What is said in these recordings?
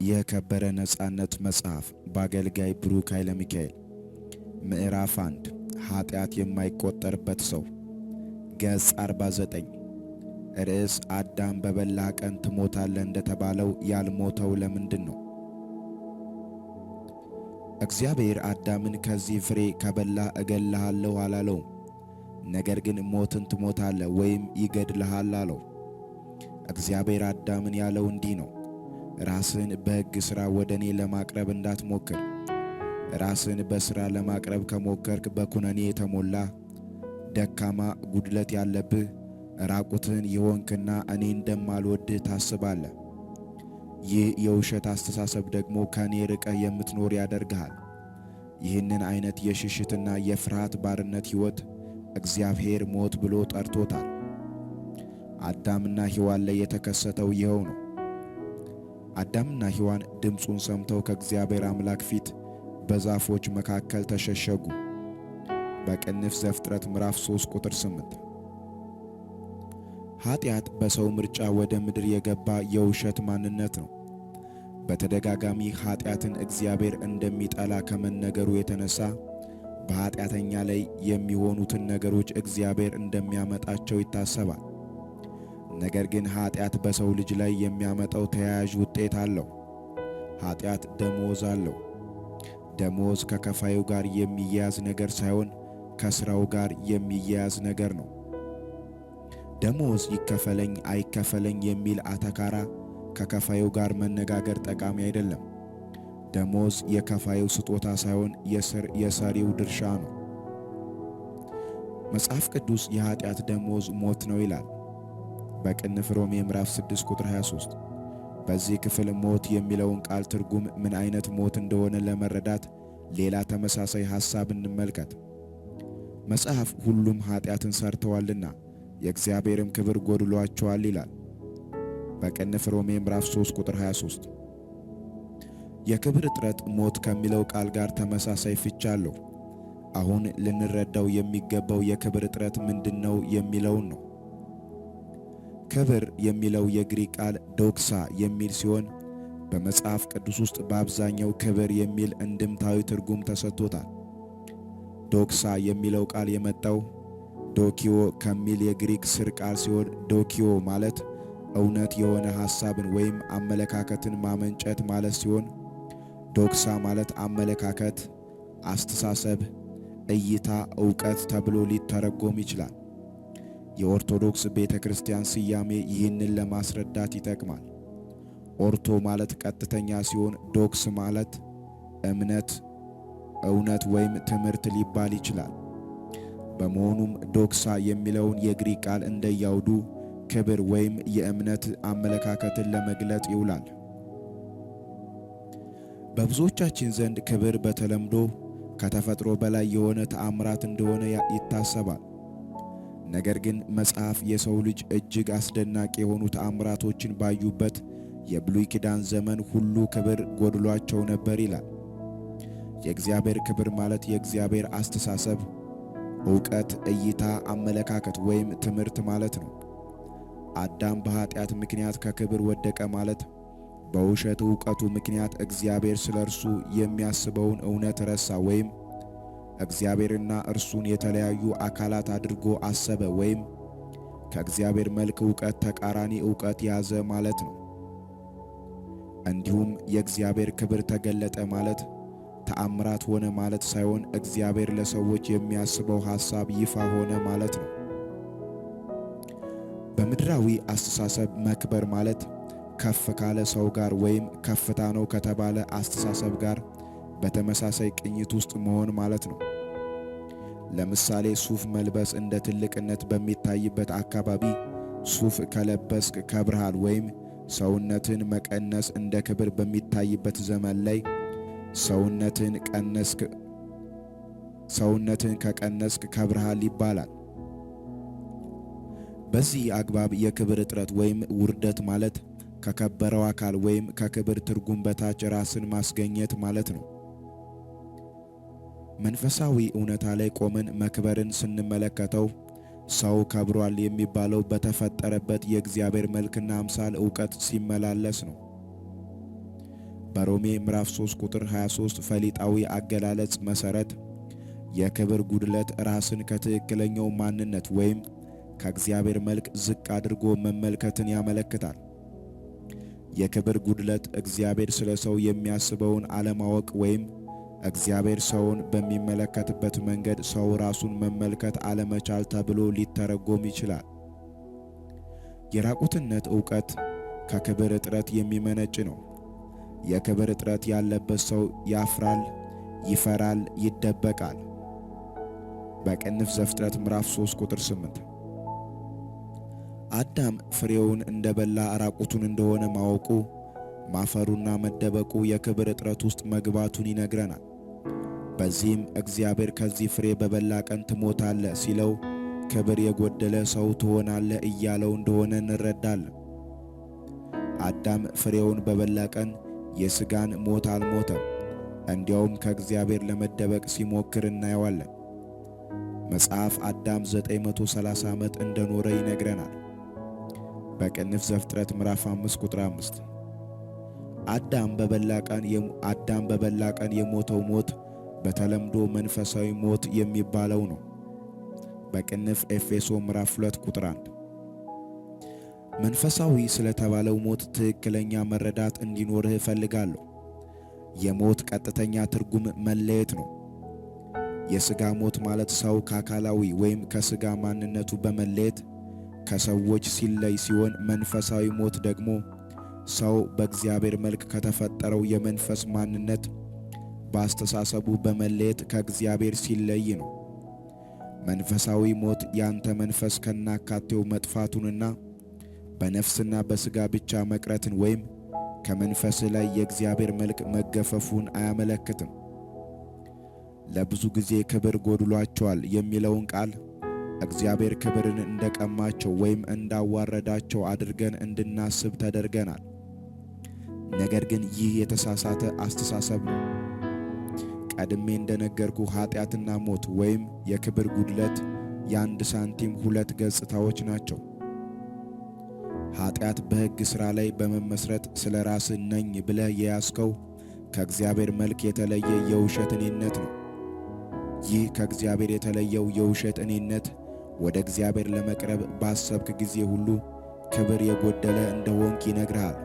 የከበረ ነጻነት መጽሐፍ በአገልጋይ ብሩክ ኃይለ ሚካኤል ምዕራፍ 1 ኃጢአት የማይቆጠርበት ሰው ገጽ 49 ርዕስ አዳም በበላ ቀን ትሞታለህ እንደተባለው ያልሞተው ለምንድን ነው? እግዚአብሔር አዳምን ከዚህ ፍሬ ከበላህ እገልሃለሁ አላለውም። ነገር ግን ሞትን ትሞታለህ ወይም ይገድልሃል አለው። እግዚአብሔር አዳምን ያለው እንዲህ ነው፣ ራስን በሕግ ሥራ ወደ እኔ ለማቅረብ እንዳትሞክር። ራስን በሥራ ለማቅረብ ከሞከርክ በኩነኔ የተሞላ ደካማ፣ ጉድለት ያለብህ፣ ራቁትህን የሆንክና እኔ እንደማልወድህ ታስባለህ። ይህ የውሸት አስተሳሰብ ደግሞ ከእኔ ርቀህ የምትኖር ያደርግሃል። ይህንን አይነት የሽሽትና የፍርሃት ባርነት ሕይወት እግዚአብሔር ሞት ብሎ ጠርቶታል። አዳምና ሔዋን ላይ የተከሰተው ይኸው ነው። አዳምና ሔዋን ድምፁን ሰምተው ከእግዚአብሔር አምላክ ፊት በዛፎች መካከል ተሸሸጉ። በቅንፍ ዘፍጥረት ምዕራፍ 3 ቁጥር 8። ኃጢአት በሰው ምርጫ ወደ ምድር የገባ የውሸት ማንነት ነው። በተደጋጋሚ ኃጢአትን እግዚአብሔር እንደሚጠላ ከመነገሩ የተነሳ በኃጢአተኛ ላይ የሚሆኑትን ነገሮች እግዚአብሔር እንደሚያመጣቸው ይታሰባል። ነገር ግን ኃጢአት በሰው ልጅ ላይ የሚያመጣው ተያያዥ ውጤት አለው። ኃጢአት ደሞዝ አለው። ደሞዝ ከከፋዩ ጋር የሚያያዝ ነገር ሳይሆን ከሥራው ጋር የሚያያዝ ነገር ነው። ደሞዝ ይከፈለኝ አይከፈለኝ የሚል አተካራ ከከፋዩ ጋር መነጋገር ጠቃሚ አይደለም። ደሞዝ የከፋዩ ስጦታ ሳይሆን የሰሪው ድርሻ ነው። መጽሐፍ ቅዱስ የኃጢአት ደሞዝ ሞት ነው ይላል በቅንፍ ሮሜ ምዕራፍ 6 ቁጥር 23። በዚህ ክፍል ሞት የሚለውን ቃል ትርጉም ምን አይነት ሞት እንደሆነ ለመረዳት ሌላ ተመሳሳይ ሐሳብ እንመልከት። መጽሐፍ ሁሉም ኃጢአትን ሰርተዋልና የእግዚአብሔርም ክብር ጎድሏቸዋል ይላል በቅንፍ ሮሜ ምዕራፍ 3 ቁጥር 23። የክብር እጥረት ሞት ከሚለው ቃል ጋር ተመሳሳይ ፍቻ አለው። አሁን ልንረዳው የሚገባው የክብር እጥረት ምንድነው የሚለውን ነው። ክብር የሚለው የግሪክ ቃል ዶክሳ የሚል ሲሆን በመጽሐፍ ቅዱስ ውስጥ በአብዛኛው ክብር የሚል እንድምታዊ ትርጉም ተሰጥቶታል። ዶክሳ የሚለው ቃል የመጣው ዶኪዮ ከሚል የግሪክ ስር ቃል ሲሆን ዶኪዮ ማለት እውነት የሆነ ሐሳብን ወይም አመለካከትን ማመንጨት ማለት ሲሆን ዶክሳ ማለት አመለካከት፣ አስተሳሰብ፣ እይታ፣ ዕውቀት ተብሎ ሊተረጎም ይችላል። የኦርቶዶክስ ቤተ ክርስቲያን ስያሜ ይህንን ለማስረዳት ይጠቅማል። ኦርቶ ማለት ቀጥተኛ ሲሆን ዶክስ ማለት እምነት፣ እውነት ወይም ትምህርት ሊባል ይችላል። በመሆኑም ዶክሳ የሚለውን የግሪክ ቃል እንደያውዱ ክብር ወይም የእምነት አመለካከትን ለመግለጽ ይውላል። በብዙዎቻችን ዘንድ ክብር በተለምዶ ከተፈጥሮ በላይ የሆነ ተአምራት እንደሆነ ይታሰባል። ነገር ግን መጽሐፍ የሰው ልጅ እጅግ አስደናቂ የሆኑ ተአምራቶችን ባዩበት የብሉይ ኪዳን ዘመን ሁሉ ክብር ጎድሏቸው ነበር ይላል። የእግዚአብሔር ክብር ማለት የእግዚአብሔር አስተሳሰብ፣ ዕውቀት፣ እይታ፣ አመለካከት ወይም ትምህርት ማለት ነው። አዳም በኃጢአት ምክንያት ከክብር ወደቀ ማለት በውሸት ዕውቀቱ ምክንያት እግዚአብሔር ስለ እርሱ የሚያስበውን እውነት ረሳ ወይም እግዚአብሔርና እርሱን የተለያዩ አካላት አድርጎ አሰበ ወይም ከእግዚአብሔር መልክ ዕውቀት ተቃራኒ ዕውቀት ያዘ ማለት ነው። እንዲሁም የእግዚአብሔር ክብር ተገለጠ ማለት ተአምራት ሆነ ማለት ሳይሆን እግዚአብሔር ለሰዎች የሚያስበው ሐሳብ ይፋ ሆነ ማለት ነው። በምድራዊ አስተሳሰብ መክበር ማለት ከፍ ካለ ሰው ጋር ወይም ከፍታ ነው ከተባለ አስተሳሰብ ጋር በተመሳሳይ ቅኝት ውስጥ መሆን ማለት ነው። ለምሳሌ ሱፍ መልበስ እንደ ትልቅነት በሚታይበት አካባቢ ሱፍ ከለበስክ ከብርሃል ወይም ሰውነትን መቀነስ እንደ ክብር በሚታይበት ዘመን ላይ ሰውነትን ከቀነስክ ከብርሃል ይባላል። በዚህ አግባብ የክብር እጥረት ወይም ውርደት ማለት ከከበረው አካል ወይም ከክብር ትርጉም በታች ራስን ማስገኘት ማለት ነው። መንፈሳዊ እውነታ ላይ ቆመን መክበርን ስንመለከተው ሰው ከብሯል የሚባለው በተፈጠረበት የእግዚአብሔር መልክና አምሳል ዕውቀት ሲመላለስ ነው። በሮሜ ምዕራፍ 3 ቁጥር 23 ፈሊጣዊ አገላለጽ መሠረት የክብር ጉድለት ራስን ከትክክለኛው ማንነት ወይም ከእግዚአብሔር መልክ ዝቅ አድርጎ መመልከትን ያመለክታል። የክብር ጉድለት እግዚአብሔር ስለ ሰው የሚያስበውን አለማወቅ ወይም እግዚአብሔር ሰውን በሚመለከትበት መንገድ ሰው ራሱን መመልከት አለመቻል ተብሎ ሊተረጎም ይችላል። የራቁትነት ዕውቀት ከክብር እጥረት የሚመነጭ ነው። የክብር እጥረት ያለበት ሰው ያፍራል፣ ይፈራል፣ ይደበቃል። በቅንፍ ዘፍጥረት ምዕራፍ 3 ቁጥር 8 አዳም ፍሬውን እንደበላ ራቁቱን እንደሆነ ማወቁ፣ ማፈሩና መደበቁ የክብር እጥረት ውስጥ መግባቱን ይነግረናል። በዚህም እግዚአብሔር ከዚህ ፍሬ በበላ ቀን ትሞታለህ ሲለው ክብር የጎደለ ሰው ትሆናለህ እያለው እንደሆነ እንረዳለን። አዳም ፍሬውን በበላ ቀን የሥጋን ሞት አልሞተም። እንዲያውም ከእግዚአብሔር ለመደበቅ ሲሞክር እናየዋለን። መጽሐፍ አዳም 930 ዓመት እንደኖረ ይነግረናል። በቅንፍ ዘፍጥረት ምዕራፍ 5 ቁጥር 5 አዳም በበላ ቀን የሞተው ሞት በተለምዶ መንፈሳዊ ሞት የሚባለው ነው። በቅንፍ ኤፌሶ ምዕራፍ 2 ቁጥር 1 መንፈሳዊ ስለተባለው ሞት ትክክለኛ መረዳት እንዲኖርህ እፈልጋለሁ። የሞት ቀጥተኛ ትርጉም መለየት ነው። የሥጋ ሞት ማለት ሰው ከአካላዊ ወይም ከሥጋ ማንነቱ በመለየት ከሰዎች ሲለይ ሲሆን፣ መንፈሳዊ ሞት ደግሞ ሰው በእግዚአብሔር መልክ ከተፈጠረው የመንፈስ ማንነት በአስተሳሰቡ በመለየት ከእግዚአብሔር ሲለይ ነው። መንፈሳዊ ሞት ያንተ መንፈስ ከናካቴው መጥፋቱንና በነፍስና በሥጋ ብቻ መቅረትን ወይም ከመንፈስህ ላይ የእግዚአብሔር መልክ መገፈፉን አያመለክትም። ለብዙ ጊዜ ክብር ጎድሏቸዋል የሚለውን ቃል እግዚአብሔር ክብርን እንደቀማቸው ወይም እንዳዋረዳቸው አድርገን እንድናስብ ተደርገናል። ነገር ግን ይህ የተሳሳተ አስተሳሰብ ነው። ቀድሜ እንደነገርኩ ኃጢአትና ሞት ወይም የክብር ጉድለት የአንድ ሳንቲም ሁለት ገጽታዎች ናቸው። ኃጢአት በሕግ ሥራ ላይ በመመስረት ስለ ራስህ ነኝ ብለህ የያዝከው ከእግዚአብሔር መልክ የተለየ የውሸት እኔነት ነው። ይህ ከእግዚአብሔር የተለየው የውሸት እኔነት ወደ እግዚአብሔር ለመቅረብ ባሰብክ ጊዜ ሁሉ ክብር የጎደለ እንደሆንክ ይነግርሃል።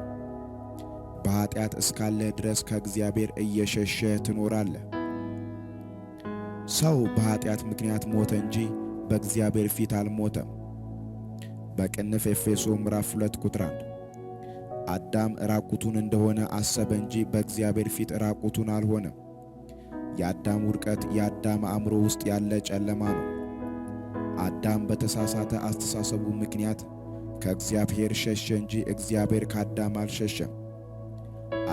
በኃጢአት እስካለህ ድረስ ከእግዚአብሔር እየሸሸህ ትኖራለህ። ሰው በኃጢአት ምክንያት ሞተ እንጂ በእግዚአብሔር ፊት አልሞተም። በቅንፍ ኤፌሶ ምዕራፍ 2 ቁጥር 1 አዳም ራቁቱን እንደሆነ አሰበ እንጂ በእግዚአብሔር ፊት ራቁቱን አልሆነም። የአዳም ውድቀት የአዳም አእምሮ ውስጥ ያለ ጨለማ ነው። አዳም በተሳሳተ አስተሳሰቡ ምክንያት ከእግዚአብሔር ሸሸ እንጂ እግዚአብሔር ከአዳም አልሸሸም።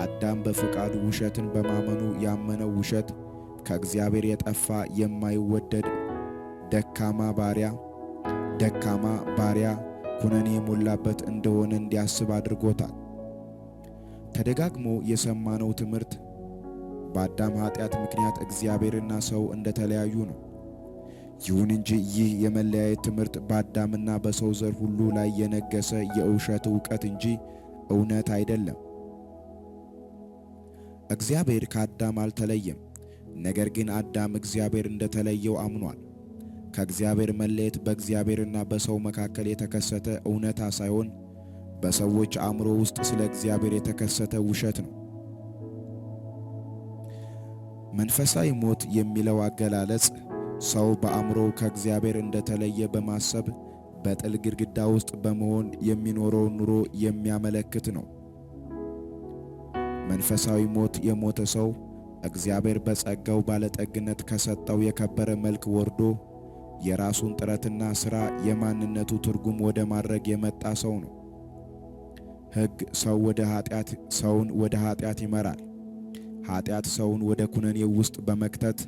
አዳም በፈቃዱ ውሸትን በማመኑ ያመነው ውሸት ከእግዚአብሔር የጠፋ የማይወደድ ደካማ ባሪያ ኩነኔ የሞላበት እንደሆነ እንዲያስብ አድርጎታል። ተደጋግሞ የሰማነው ትምህርት በአዳም ኃጢአት ምክንያት እግዚአብሔርና ሰው እንደተለያዩ ነው። ይሁን እንጂ ይህ የመለያየት ትምህርት በአዳምና በሰው ዘር ሁሉ ላይ የነገሰ የውሸት ዕውቀት እንጂ እውነት አይደለም። እግዚአብሔር ከአዳም አልተለየም። ነገር ግን አዳም እግዚአብሔር እንደተለየው አምኗል። ከእግዚአብሔር መለየት በእግዚአብሔርና በሰው መካከል የተከሰተ እውነታ ሳይሆን በሰዎች አእምሮ ውስጥ ስለ እግዚአብሔር የተከሰተ ውሸት ነው። መንፈሳዊ ሞት የሚለው አገላለጽ ሰው በአእምሮው ከእግዚአብሔር እንደተለየ በማሰብ በጥል ግድግዳ ውስጥ በመሆን የሚኖረውን ኑሮ የሚያመለክት ነው። መንፈሳዊ ሞት የሞተ ሰው እግዚአብሔር በጸጋው ባለጠግነት ከሰጠው የከበረ መልክ ወርዶ የራሱን ጥረትና ሥራ የማንነቱ ትርጉም ወደ ማድረግ የመጣ ሰው ነው። ሕግ ሰውን ወደ ኃጢአት ይመራል። ኃጢአት ሰውን ወደ ኩነኔው ውስጥ በመክተት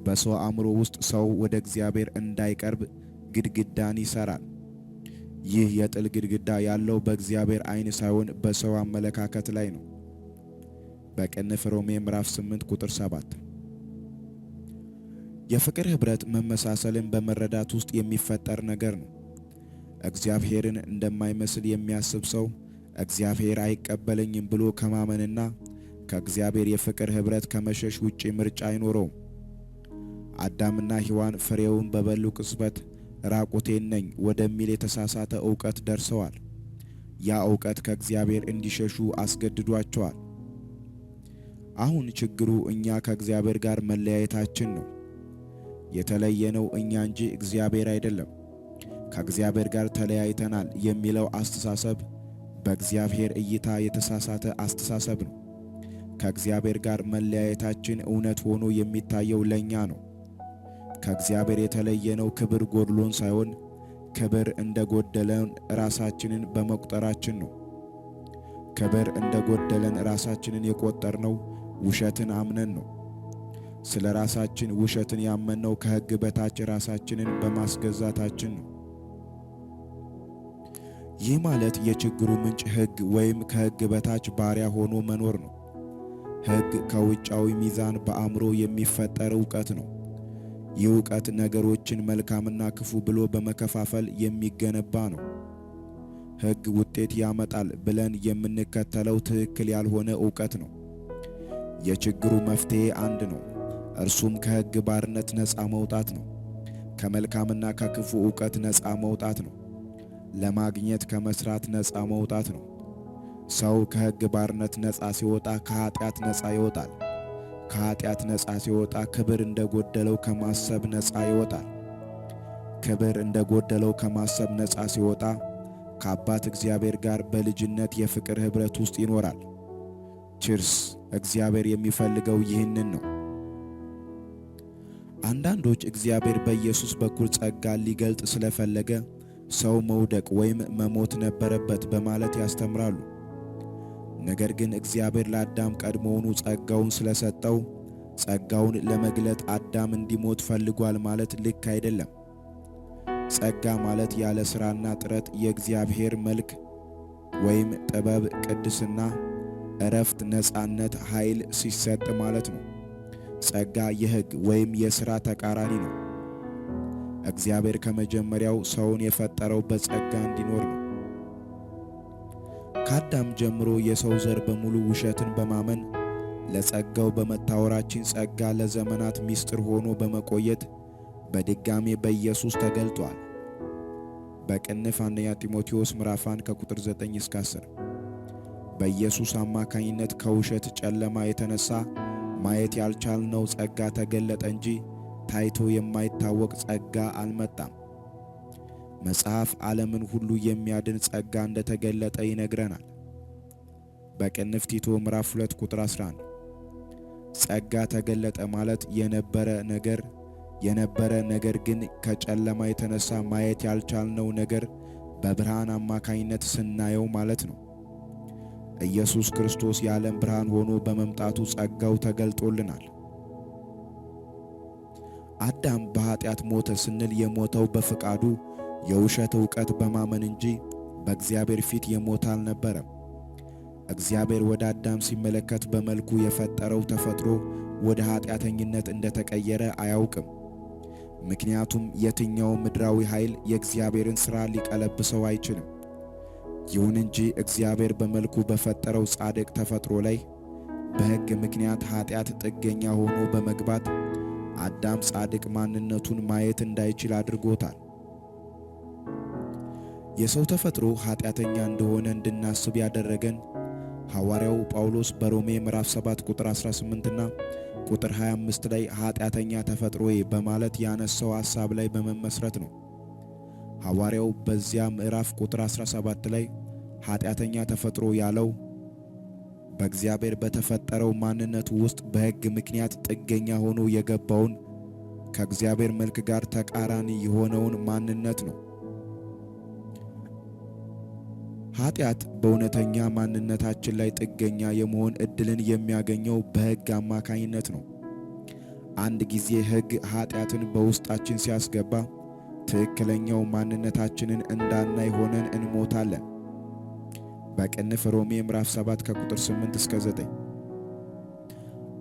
በሰው አእምሮ ውስጥ ሰው ወደ እግዚአብሔር እንዳይቀርብ ግድግዳን ይሠራል። ይህ የጥል ግድግዳ ያለው በእግዚአብሔር ዓይን ሳይሆን በሰው አመለካከት ላይ ነው። በቅንፍ ሮሜ ምዕራፍ 8 ቁጥር 7 የፍቅር ኅብረት መመሳሰልን በመረዳት ውስጥ የሚፈጠር ነገር ነው። እግዚአብሔርን እንደማይመስል የሚያስብ ሰው እግዚአብሔር አይቀበለኝም ብሎ ከማመንና ከእግዚአብሔር የፍቅር ኅብረት ከመሸሽ ውጪ ምርጫ አይኖረውም። አዳምና ሔዋን ፍሬውን በበሉ ቅጽበት ራቁቴን ነኝ ወደሚል የተሳሳተ ዕውቀት ደርሰዋል። ያ ዕውቀት ከእግዚአብሔር እንዲሸሹ አስገድዷቸዋል። አሁን ችግሩ እኛ ከእግዚአብሔር ጋር መለያየታችን ነው። የተለየነው እኛ እንጂ እግዚአብሔር አይደለም። ከእግዚአብሔር ጋር ተለያይተናል የሚለው አስተሳሰብ በእግዚአብሔር እይታ የተሳሳተ አስተሳሰብ ነው። ከእግዚአብሔር ጋር መለያየታችን እውነት ሆኖ የሚታየው ለእኛ ነው። ከእግዚአብሔር የተለየነው ክብር ጎድሎን ሳይሆን ክብር እንደ ጎደለን ራሳችንን በመቁጠራችን ነው። ክብር እንደ ጎደለን ራሳችንን የቆጠርነው ውሸትን አምነን ነው። ስለ ራሳችን ውሸትን ያመንነው ከሕግ በታች ራሳችንን በማስገዛታችን ነው። ይህ ማለት የችግሩ ምንጭ ሕግ ወይም ከሕግ በታች ባሪያ ሆኖ መኖር ነው። ሕግ ከውጫዊ ሚዛን በአእምሮ የሚፈጠር ዕውቀት ነው። ይህ ዕውቀት ነገሮችን መልካምና ክፉ ብሎ በመከፋፈል የሚገነባ ነው። ሕግ ውጤት ያመጣል ብለን የምንከተለው ትክክል ያልሆነ ዕውቀት ነው። የችግሩ መፍትሔ አንድ ነው። እርሱም ከሕግ ባርነት ነፃ መውጣት ነው። ከመልካምና ከክፉ ዕውቀት ነፃ መውጣት ነው። ለማግኘት ከመስራት ነፃ መውጣት ነው። ሰው ከሕግ ባርነት ነፃ ሲወጣ ከኃጢአት ነፃ ይወጣል። ከኃጢአት ነፃ ሲወጣ ክብር እንደጎደለው ከማሰብ ነፃ ይወጣል። ክብር እንደጎደለው ከማሰብ ነፃ ሲወጣ ከአባት እግዚአብሔር ጋር በልጅነት የፍቅር ኅብረት ውስጥ ይኖራል። ቺርስ! እግዚአብሔር የሚፈልገው ይህንን ነው። አንዳንዶች እግዚአብሔር በኢየሱስ በኩል ጸጋን ሊገልጥ ስለፈለገ ሰው መውደቅ ወይም መሞት ነበረበት በማለት ያስተምራሉ። ነገር ግን እግዚአብሔር ለአዳም ቀድሞውኑ ጸጋውን ስለሰጠው ጸጋውን ለመግለጥ አዳም እንዲሞት ፈልጓል ማለት ልክ አይደለም። ጸጋ ማለት ያለ ሥራና ጥረት የእግዚአብሔር መልክ ወይም ጥበብ፣ ቅድስና፣ ዕረፍት፣ ነፃነት፣ ኃይል ሲሰጥ ማለት ነው። ጸጋ የሕግ ወይም የሥራ ተቃራኒ ነው። እግዚአብሔር ከመጀመሪያው ሰውን የፈጠረው በጸጋ እንዲኖር ነው። ከአዳም ጀምሮ የሰው ዘር በሙሉ ውሸትን በማመን ለጸጋው በመታወራችን ጸጋ ለዘመናት ምስጢር ሆኖ በመቆየት በድጋሜ በኢየሱስ ተገልጧል። በቅንፍ አንደኛ ጢሞቴዎስ ምዕራፍ 1 ከቁጥር 9 እስከ 10 በኢየሱስ አማካኝነት ከውሸት ጨለማ የተነሳ ማየት ያልቻልነው ጸጋ ተገለጠ እንጂ ታይቶ የማይታወቅ ጸጋ አልመጣም። መጽሐፍ ዓለምን ሁሉ የሚያድን ጸጋ እንደተገለጠ ይነግረናል። በቅንፍ ቲቶ ምዕራፍ 2 ቁጥር 11 ጸጋ ተገለጠ ማለት የነበረ ነገር ግን ከጨለማ የተነሳ ማየት ያልቻልነው ነገር በብርሃን አማካኝነት ስናየው ማለት ነው። ኢየሱስ ክርስቶስ የዓለም ብርሃን ሆኖ በመምጣቱ ጸጋው ተገልጦልናል። አዳም በኃጢአት ሞተ ስንል የሞተው በፈቃዱ የውሸት ዕውቀት በማመን እንጂ በእግዚአብሔር ፊት የሞተ አልነበረም። እግዚአብሔር ወደ አዳም ሲመለከት በመልኩ የፈጠረው ተፈጥሮ ወደ ኃጢአተኝነት እንደተቀየረ አያውቅም። ምክንያቱም የትኛው ምድራዊ ኃይል የእግዚአብሔርን ሥራ ሊቀለብሰው አይችልም። ይሁን እንጂ እግዚአብሔር በመልኩ በፈጠረው ጻድቅ ተፈጥሮ ላይ በሕግ ምክንያት ኃጢአት ጥገኛ ሆኖ በመግባት አዳም ጻድቅ ማንነቱን ማየት እንዳይችል አድርጎታል። የሰው ተፈጥሮ ኃጢአተኛ እንደሆነ እንድናስብ ያደረገን ሐዋርያው ጳውሎስ በሮሜ ምዕራፍ 7 ቁጥር 18 እና ቁጥር 25 ላይ ኃጢአተኛ ተፈጥሮዬ በማለት ያነሳው ሐሳብ ላይ በመመስረት ነው። ሐዋርያው በዚያ ምዕራፍ ቁጥር 17 ላይ ኃጢአተኛ ተፈጥሮ ያለው በእግዚአብሔር በተፈጠረው ማንነቱ ውስጥ በሕግ ምክንያት ጥገኛ ሆኖ የገባውን ከእግዚአብሔር መልክ ጋር ተቃራኒ የሆነውን ማንነት ነው። ኃጢአት በእውነተኛ ማንነታችን ላይ ጥገኛ የመሆን ዕድልን የሚያገኘው በሕግ አማካኝነት ነው። አንድ ጊዜ ሕግ ኃጢአትን በውስጣችን ሲያስገባ ትክክለኛው ማንነታችንን እንዳናይ ሆነን እንሞታለን። በቅንፍ ሮሜ ምዕራፍ 7 ከቁጥር 8 እስከ 9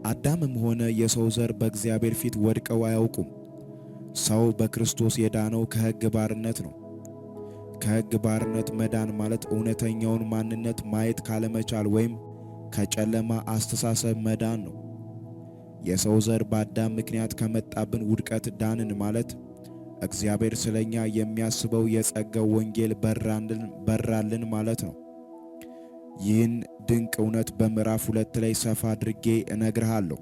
አዳምም ሆነ የሰው ዘር በእግዚአብሔር ፊት ወድቀው አያውቁም። ሰው በክርስቶስ የዳነው ከሕግ ባርነት ነው። ከሕግ ባርነት መዳን ማለት እውነተኛውን ማንነት ማየት ካለመቻል ወይም ከጨለማ አስተሳሰብ መዳን ነው። የሰው ዘር በአዳም ምክንያት ከመጣብን ውድቀት ዳንን ማለት እግዚአብሔር ስለኛ የሚያስበው የጸጋው ወንጌል በራልን ማለት ነው። ይህን ድንቅ እውነት በምዕራፍ 2 ላይ ሰፋ አድርጌ እነግርሃለሁ።